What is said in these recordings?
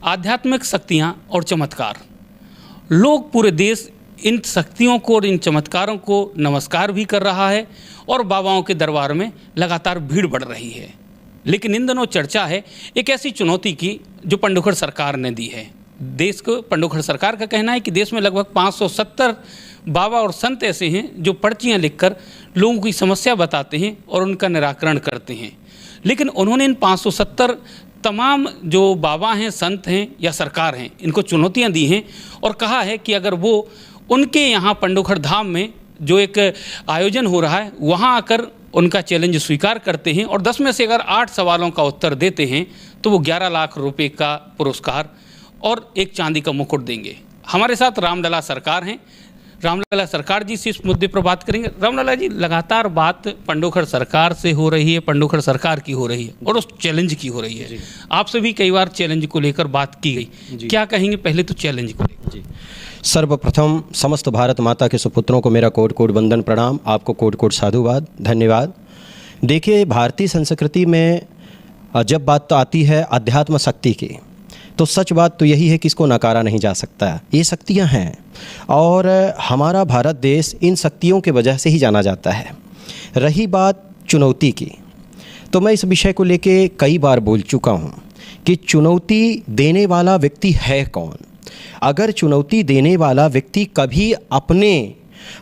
आध्यात्मिक शक्तियाँ और चमत्कार। लोग पूरे देश इन शक्तियों को और इन चमत्कारों को नमस्कार भी कर रहा है और बाबाओं के दरबार में लगातार भीड़ बढ़ रही है। लेकिन इन दिनों चर्चा है एक ऐसी चुनौती की जो पंडोखर सरकार ने दी है। देश को पंडोखर सरकार का कहना है कि देश में लगभग 570 बाबा और संत ऐसे हैं जो पर्चियाँ लिखकर लोगों की समस्या बताते हैं और उनका निराकरण करते हैं। लेकिन उन्होंने इन 570 तमाम जो बाबा हैं, संत हैं या सरकार हैं, इनको चुनौतियाँ दी हैं और कहा है कि अगर वो उनके यहाँ पंडोखर धाम में जो एक आयोजन हो रहा है वहाँ आकर उनका चैलेंज स्वीकार करते हैं और 10 में से अगर 8 सवालों का उत्तर देते हैं तो वो 11 लाख रुपए का पुरस्कार और एक चांदी का मुकुट देंगे। हमारे साथ रामलला सरकार हैं। रामलला सरकार जी से इस मुद्दे पर बात करेंगे। रामलला जी, लगातार बात पंडोखर सरकार से हो रही है, पंडोखर सरकार की हो रही है और उस चैलेंज की हो रही है। आपसे भी कई बार चैलेंज को लेकर बात की गई, क्या कहेंगे पहले तो चैलेंज को लेकर? जी, सर्वप्रथम समस्त भारत माता के सुपुत्रों को मेरा कोटि कोटि वंदन प्रणाम, आपको कोटि कोटि साधुवाद, धन्यवाद। देखिए, भारतीय संस्कृति में जब बात आती है अध्यात्म शक्ति की, तो सच बात तो यही है कि इसको नकारा नहीं जा सकता। ये शक्तियाँ हैं और हमारा भारत देश इन शक्तियों के वजह से ही जाना जाता है। रही बात चुनौती की, तो मैं इस विषय को लेके कई बार बोल चुका हूँ कि चुनौती देने वाला व्यक्ति है कौन। अगर चुनौती देने वाला व्यक्ति कभी अपने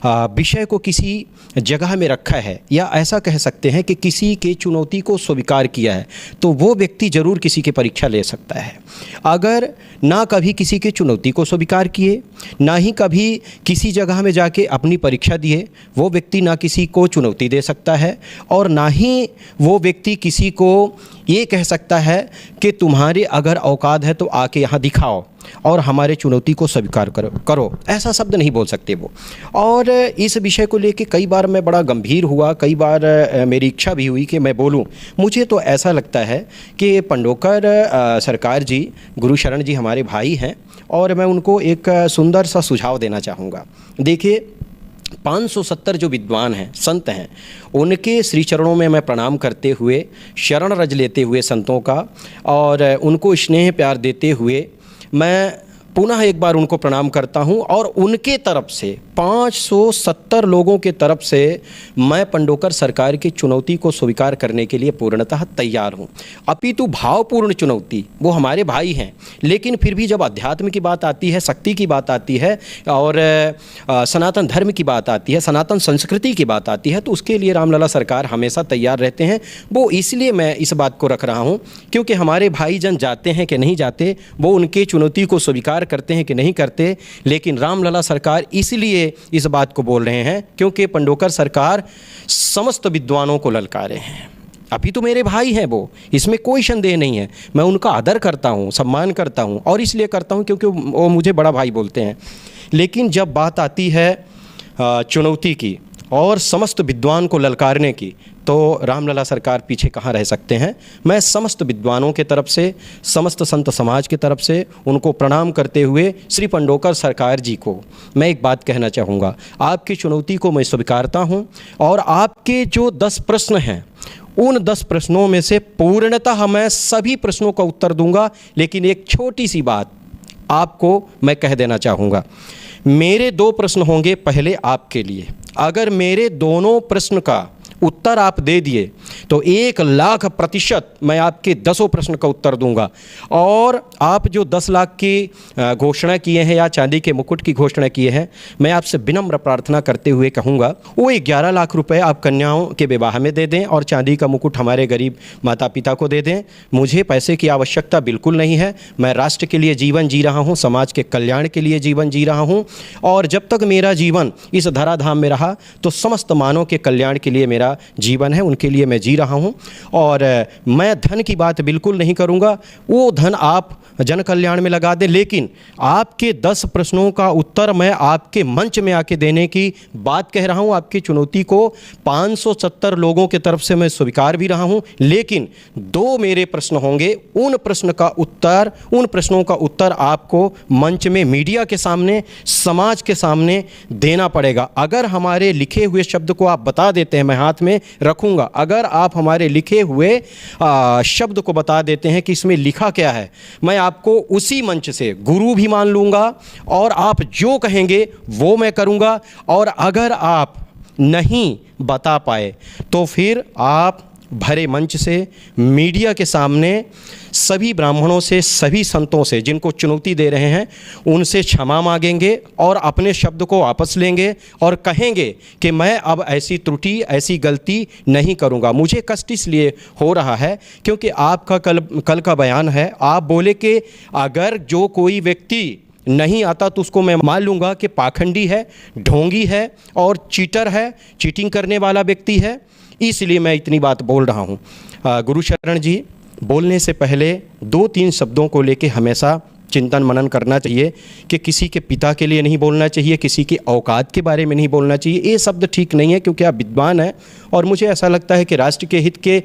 विषय को किसी जगह में रखा है या ऐसा कह सकते हैं कि किसी के चुनौती को स्वीकार किया है, तो वो व्यक्ति ज़रूर किसी की परीक्षा ले सकता है। अगर ना कभी किसी के चुनौती को स्वीकार किए, ना ही कभी किसी जगह में जाके अपनी परीक्षा दिए, वो व्यक्ति ना किसी को चुनौती दे सकता है और ना ही वो व्यक्ति किसी को ये कह सकता है कि तुम्हारे अगर औकात है तो आके यहाँ दिखाओ और हमारे चुनौती को स्वीकार करो, ऐसा शब्द नहीं बोल सकते वो। और इस विषय को लेके कई बार मैं बड़ा गंभीर हुआ, कई बार मेरी इच्छा भी हुई कि मैं बोलूं। मुझे तो ऐसा लगता है कि पंडोखर सरकार जी, गुरु शरण जी हमारे भाई हैं और मैं उनको एक सुंदर सा सुझाव देना चाहूँगा। देखिए, 570 जो विद्वान हैं, संत हैं, उनके श्री चरणों में मैं प्रणाम करते हुए, शरण रज लेते हुए संतों का और उनको स्नेह प्यार देते हुए मैं पुनः एक बार उनको प्रणाम करता हूं और उनके तरफ से 570 लोगों के तरफ से मैं पंडोखर सरकार की चुनौती को स्वीकार करने के लिए पूर्णतः तैयार हूं। अपितु भावपूर्ण चुनौती, वो हमारे भाई हैं, लेकिन फिर भी जब अध्यात्म की बात आती है, शक्ति की बात आती है और सनातन धर्म की बात आती है, सनातन संस्कृति की बात आती है, तो उसके लिए रामलला सरकार हमेशा तैयार रहते हैं। वो इसलिए मैं इस बात को रख रहा हूँ क्योंकि हमारे भाईजन जाते हैं कि नहीं जाते, वो उनके चुनौती को स्वीकार करते हैं कि नहीं करते, लेकिन रामलला सरकार इसलिए इस बात को बोल रहे हैं क्योंकि पंडोखर सरकार समस्त विद्वानों को ललकारे हैं। अभी तो मेरे भाई हैं वो, इसमें कोई संदेह नहीं है। मैं उनका आदर करता हूँ, सम्मान करता हूँ और इसलिए करता हूँ क्योंकि वो मुझे बड़ा भाई बोलते हैं। लेकिन जब बात आती है चुनौती की और समस्त विद्वान को ललकारने की, तो रामलला सरकार पीछे कहाँ रह सकते हैं। मैं समस्त विद्वानों के तरफ से, समस्त संत समाज के तरफ से उनको प्रणाम करते हुए श्री पंडोखर सरकार जी को मैं एक बात कहना चाहूँगा। आपकी चुनौती को मैं स्वीकारता हूँ और आपके जो 10 प्रश्न हैं, उन 10 प्रश्नों में से पूर्णतः मैं सभी प्रश्नों का उत्तर दूंगा। लेकिन एक छोटी सी बात आपको मैं कह देना चाहूँगा। मेरे 2 प्रश्न होंगे पहले आपके लिए। अगर मेरे दोनों प्रश्न का उत्तर आप दे दिए तो 1,00,000% मैं आपके 10 प्रश्न का उत्तर दूंगा। और आप जो 10 लाख की घोषणा किए हैं या चांदी के मुकुट की घोषणा किए हैं, मैं आपसे विनम्र प्रार्थना करते हुए कहूँगा वो 11 लाख रुपए आप कन्याओं के विवाह में दे दें और चांदी का मुकुट हमारे गरीब माता पिता को दे दें। मुझे पैसे की आवश्यकता बिल्कुल नहीं है। मैं राष्ट्र के लिए जीवन जी रहा हूँ, समाज के कल्याण के लिए जीवन जी रहा हूँ और जब तक मेरा जीवन इस धराधाम में रहा तो समस्त मानव के कल्याण के लिए मेरा जीवन है, उनके लिए मैं जी रहा हूं। और मैं धन की बात बिल्कुल नहीं करूंगा, वो धन आप जन कल्याण में लगा दें। लेकिन आपके 10 प्रश्नों का उत्तर मैं आपके मंच में आके देने की बात कह रहा हूं। आपकी चुनौती को 570 लोगों के तरफ से मैं स्वीकार भी रहा हूं। लेकिन 2 मेरे प्रश्न होंगे, उन प्रश्नों का उत्तर आपको मंच में, मीडिया के सामने, समाज के सामने देना पड़ेगा। अगर हमारे लिखे हुए शब्द को आप बता देते हैं, मैं हाथ में रखूंगा, अगर आप हमारे लिखे हुए शब्द को बता देते हैं कि इसमें लिखा क्या है, मैं आपको उसी मंच से गुरु भी मान लूँगा और आप जो कहेंगे वो मैं करूँगा। और अगर आप नहीं बता पाए तो फिर आप भरे मंच से मीडिया के सामने सभी ब्राह्मणों से, सभी संतों से जिनको चुनौती दे रहे हैं, उनसे क्षमा मांगेंगे और अपने शब्द को वापस लेंगे और कहेंगे कि मैं अब ऐसी त्रुटि, ऐसी गलती नहीं करूंगा। मुझे कष्ट इसलिए हो रहा है क्योंकि आपका कल का बयान है, आप बोले कि अगर जो कोई व्यक्ति नहीं आता तो उसको मैं मान लूँगा कि पाखंडी है, ढोंगी है और चीटर है, चीटिंग करने वाला व्यक्ति है। इसलिए मैं इतनी बात बोल रहा हूँ। गुरुशरण जी, बोलने से पहले 2-3 शब्दों को लेके हमेशा चिंतन मनन करना चाहिए कि किसी के पिता के लिए नहीं बोलना चाहिए, किसी की औकात के बारे में नहीं बोलना चाहिए। ये शब्द ठीक नहीं है क्योंकि आप विद्वान हैं और मुझे ऐसा लगता है कि राष्ट्र के हित के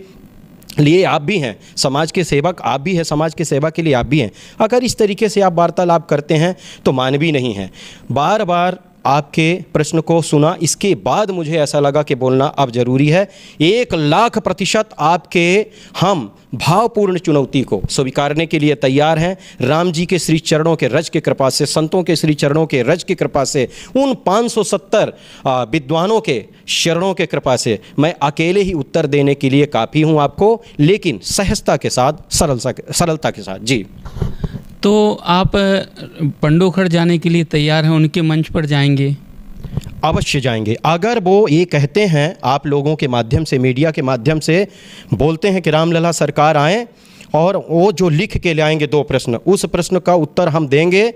लिए आप भी हैं, समाज के सेवक आप भी हैं, समाज के सेवा के लिए आप भी हैं। अगर इस तरीके से आप वार्तालाप करते हैं तो मानवीय नहीं है। बार बार आपके प्रश्न को सुना, इसके बाद मुझे ऐसा लगा कि बोलना अब ज़रूरी है। 1,00,000% आपके हम भावपूर्ण चुनौती को स्वीकारने के लिए तैयार हैं। राम जी के श्री चरणों के रज की कृपा से, संतों के श्री चरणों के रज की कृपा से, उन 570 विद्वानों के शरणों के कृपा से मैं अकेले ही उत्तर देने के लिए काफ़ी हूं आपको, लेकिन सहजता के साथ, सरलता के साथ। जी, तो आप पंडोखड़ जाने के लिए तैयार हैं, उनके मंच पर जाएंगे? अवश्य जाएंगे। अगर वो ये कहते हैं, आप लोगों के माध्यम से, मीडिया के माध्यम से बोलते हैं कि रामलला सरकार आएँ और वो जो लिख के ले आएंगे 2 प्रश्न, उस प्रश्न का उत्तर हम देंगे।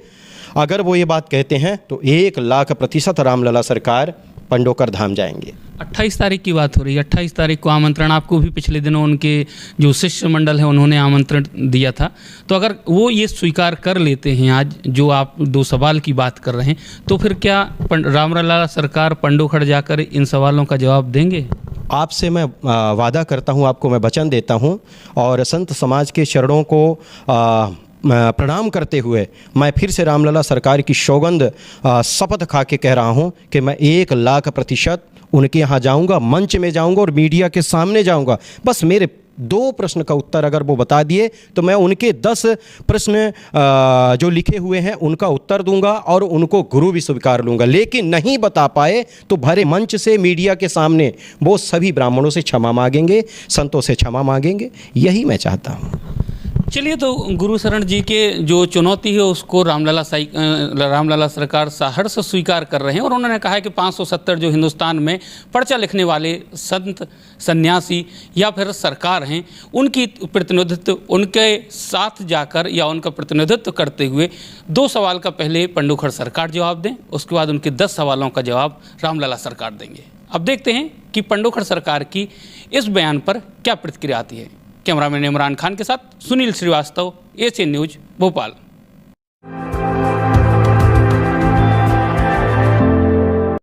अगर वो ये बात कहते हैं तो 1,00,000% रामलला सरकार पंडोकर धाम जाएंगे। 28 तारीख की बात हो रही है। 28 तारीख को आमंत्रण आपको भी पिछले दिनों उनके जो शिष्य मंडल है उन्होंने आमंत्रण दिया था। तो अगर वो ये स्वीकार कर लेते हैं आज जो आप 2 सवाल की बात कर रहे हैं, तो फिर क्या रामलला सरकार पंडोखड़ जाकर इन सवालों का जवाब देंगे? आपसे मैं वादा करता हूँ, आपको मैं वचन देता हूँ और संत समाज के चरणों को प्रणाम करते हुए मैं फिर से रामलला सरकार की सौगंध शपथ खा के कह रहा हूँ कि मैं 1,00,000% उनके यहाँ जाऊँगा, मंच में जाऊँगा और मीडिया के सामने जाऊँगा। बस मेरे 2 प्रश्न का उत्तर अगर वो बता दिए तो मैं उनके 10 प्रश्न जो लिखे हुए हैं उनका उत्तर दूंगा और उनको गुरु भी स्वीकार लूँगा। लेकिन नहीं बता पाए तो भरे मंच से, मीडिया के सामने वो सभी ब्राह्मणों से क्षमा मांगेंगे, संतों से क्षमा मांगेंगे। यही मैं चाहता हूँ। चलिए, तो गुरु शरण जी के जो चुनौती है उसको रामलला सरकार सहर्ष स्वीकार कर रहे हैं और उन्होंने कहा है कि 570 जो हिंदुस्तान में पर्चा लिखने वाले संत, सन्यासी या फिर सरकार हैं, उनकी प्रतिनिधित्व उनके साथ जाकर या उनका प्रतिनिधित्व करते हुए 2 सवाल का पहले पंडोखड़ सरकार जवाब दें, उसके बाद उनके 10 सवालों का जवाब रामलला सरकार देंगे। अब देखते हैं कि पंडोखड़ सरकार की इस बयान पर क्या प्रतिक्रिया आती है। कैमरामैन इमरान खान के साथ सुनील श्रीवास्तव, एशियन न्यूज़, भोपाल।